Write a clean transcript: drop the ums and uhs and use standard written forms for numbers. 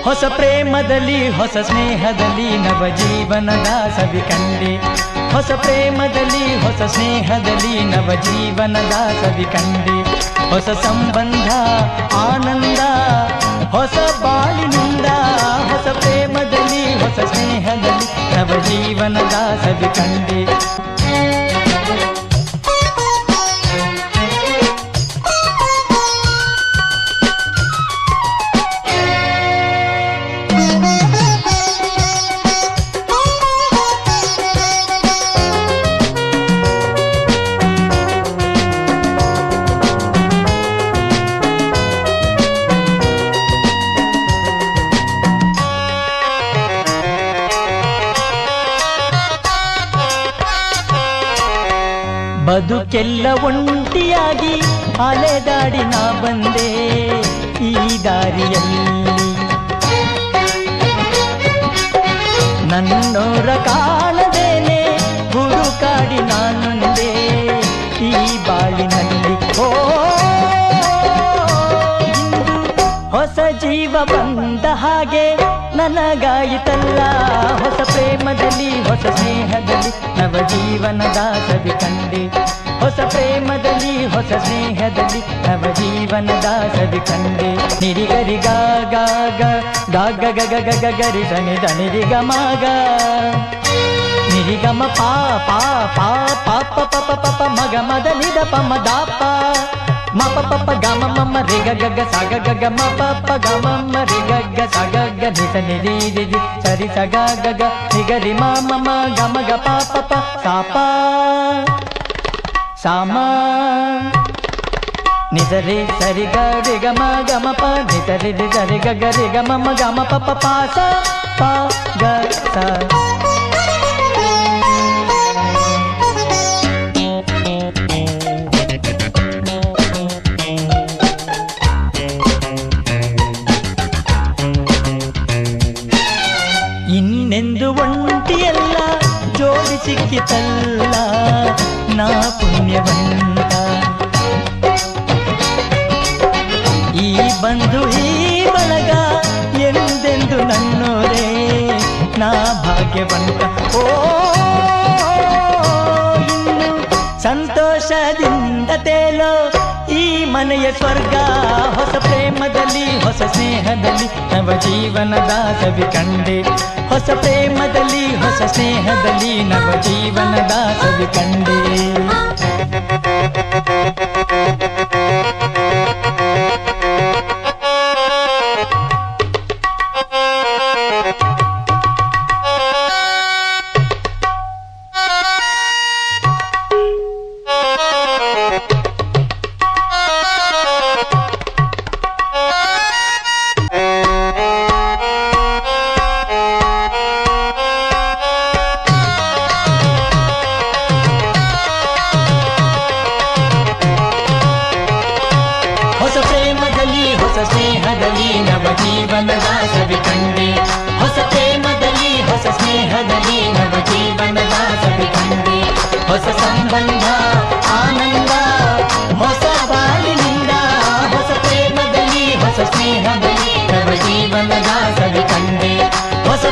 ಹೊಸ ಪ್ರೇಮದಲ್ಲಿ ಹೊಸ ಸ್ನೇಹದಲ್ಲಿ ನವ ಜೀವನದ ಸವಿ ಕಂಡೆ. ಹೊಸ ಪ್ರೇಮದಲ್ಲಿ ಹೊಸ ಸ್ನೇಹದಲ್ಲಿ ನವ ಜೀವನದ ಸವಿ ಕಂಡೆ. ಹೊಸ ಸಂಬಂಧ ಆನಂದ ಹೊಸ ಬಾಳಿನಿಂದ. ಹೊಸ ಪ್ರೇಮದಲ್ಲಿ ಹೊಸ ಸ್ನೇಹದಲ್ಲಿ ನವ ಜೀವನದ ಸವಿ ಕಂಡೆ. ಬದುಕೆಲ್ಲ ಒಂಟಿಯಾಗಿ ಅಲೆದಾಡಿ ನಾ ಬಂದೆ ಈ ದಾರಿಯಲ್ಲಿ. ನನ್ನೋರ ಕಾಣದೇನೆ ಹುಡುಕಾಡಿ ನಾನೊಂದೇ ಈ ಬಾಳಿನಲ್ಲಿ. ಓ ಹೊಸ ಜೀವ ಬಂದ ಹಾಗೆ ನನಗಾಯಿತಲ್ಲ. ಹೊಸ ಪ್ರೇಮದಲ್ಲಿ ಹೊಸ ಸ್ನೇಹದಲ್ಲಿ ನವ ಜೀವನದ ಸವಿ ಕಂಡೆ. ಹೊಸ ಪ್ರೇಮದಲ್ಲಿ ಹೊಸ ಸ್ನೇಹದಲ್ಲಿ ನವ ಜೀವನದ ಸವಿ ಕಂಡೆ. ನಿರಿಗರಿ ಗಾಗ ಗಾಗ ಗಗ ಗಗ ಗರಿ ಧನಿ ಧನಿರಿ ಗಮಗ ನಿರಿಗಮ ಪಾ ಪಾ ಪಾ ಪಾಪ ಪಪ ಪಪ ಮಗ ಮದ ನಿದ ಪಮ ದಾಪ ಮ ಪಪ ಗಮ ಮಮ್ಮ ರಿ ಗ ಗ ಸಗ ಗ ಗ ಮ ಪಪ ಗ ಮಮ್ಮ ರಿ ಗ ಗ ಸಗ ಗ ನಿ ಸ ನಿ ರಿ ರಿ ರಿ ಸರಿ ಸಗ ಗ ಗ ನಿ ಗ ರಿ ಮ ಮ ಮ ಗ ಮ ಗ ಪ ಪ ಪ ಸಾ ಪ ಸಾ ಮ ನಿ ಸ ರಿ ಸರಿ ಗ ರಿ ಗ ಮ ಗ ಮ ಪ ನಿ ಸ ರಿ ರಿ ಸರಿ ಗ ಗ ರಿ ಗ ಮ ಮ ಗ ಮ ಪ ಪ ಪ ಸ ಪ ಗ ಸ. ಇನ್ನೆಂದು ಒಂಟಿಯಲ್ಲ ಜೋಡಿ ಸಿಕ್ಕಿತಲ್ಲ ನಾ ಪುಣ್ಯವಂತ. ಈ ಬಂಧು ಈ ಬಳಗ ಎಂದೆಂದು ನನ್ನೋರೇ ನಾ ಭಾಗ್ಯವಂತ. ಓ ಇನ್ನು ಸಂತೋಷದಿಂದ ತೇಲೋ ಈ ಮನೆಯ ಸ್ವರ್ಗ. ಹೊಸ ಪ್ರೇಮದಲ್ಲಿ ಹೊಸ ಸ್ನೇಹದಲ್ಲಿ ನವ ಜೀವನದ ಸವಿ ಕಂಡೆ. ಹೊಸ ಪ್ರೇಮದಲ್ಲಿ ಹೊಸ ಸ್ನೇಹದಲ್ಲಿ ನವ ಜೀವನದ ಸವಿ ಕಂಡೆ. ಹೊಸ ಪ್ರೇಮದಲ್ಲಿ ಹೊಸ ಸ್ನೇಹದಲ್ಲಿ ನವ ಜೀವನದ ಸವಿ ಕಂಡೆ. ಹೊಸ ಪ್ರೇಮದಲ್ಲಿ ಹೊಸ ಸ್ನೇಹದಲ್ಲಿ ನವ ಜೀವನದ ಸವಿ ಕಂಡೆ. ಹೊಸ ಸಂಬಂಧ ಆನಂದ ಹೊಸ ಬಾಳಿನಿಂದ. ಹೊಸ ಪ್ರೇಮದಲ್ಲಿ ಹೊಸ ಸ್ನೇಹದಲ್ಲಿ ನವ ಜೀವನದ ಸವಿ ಕಂಡೆ. ಹೊಸ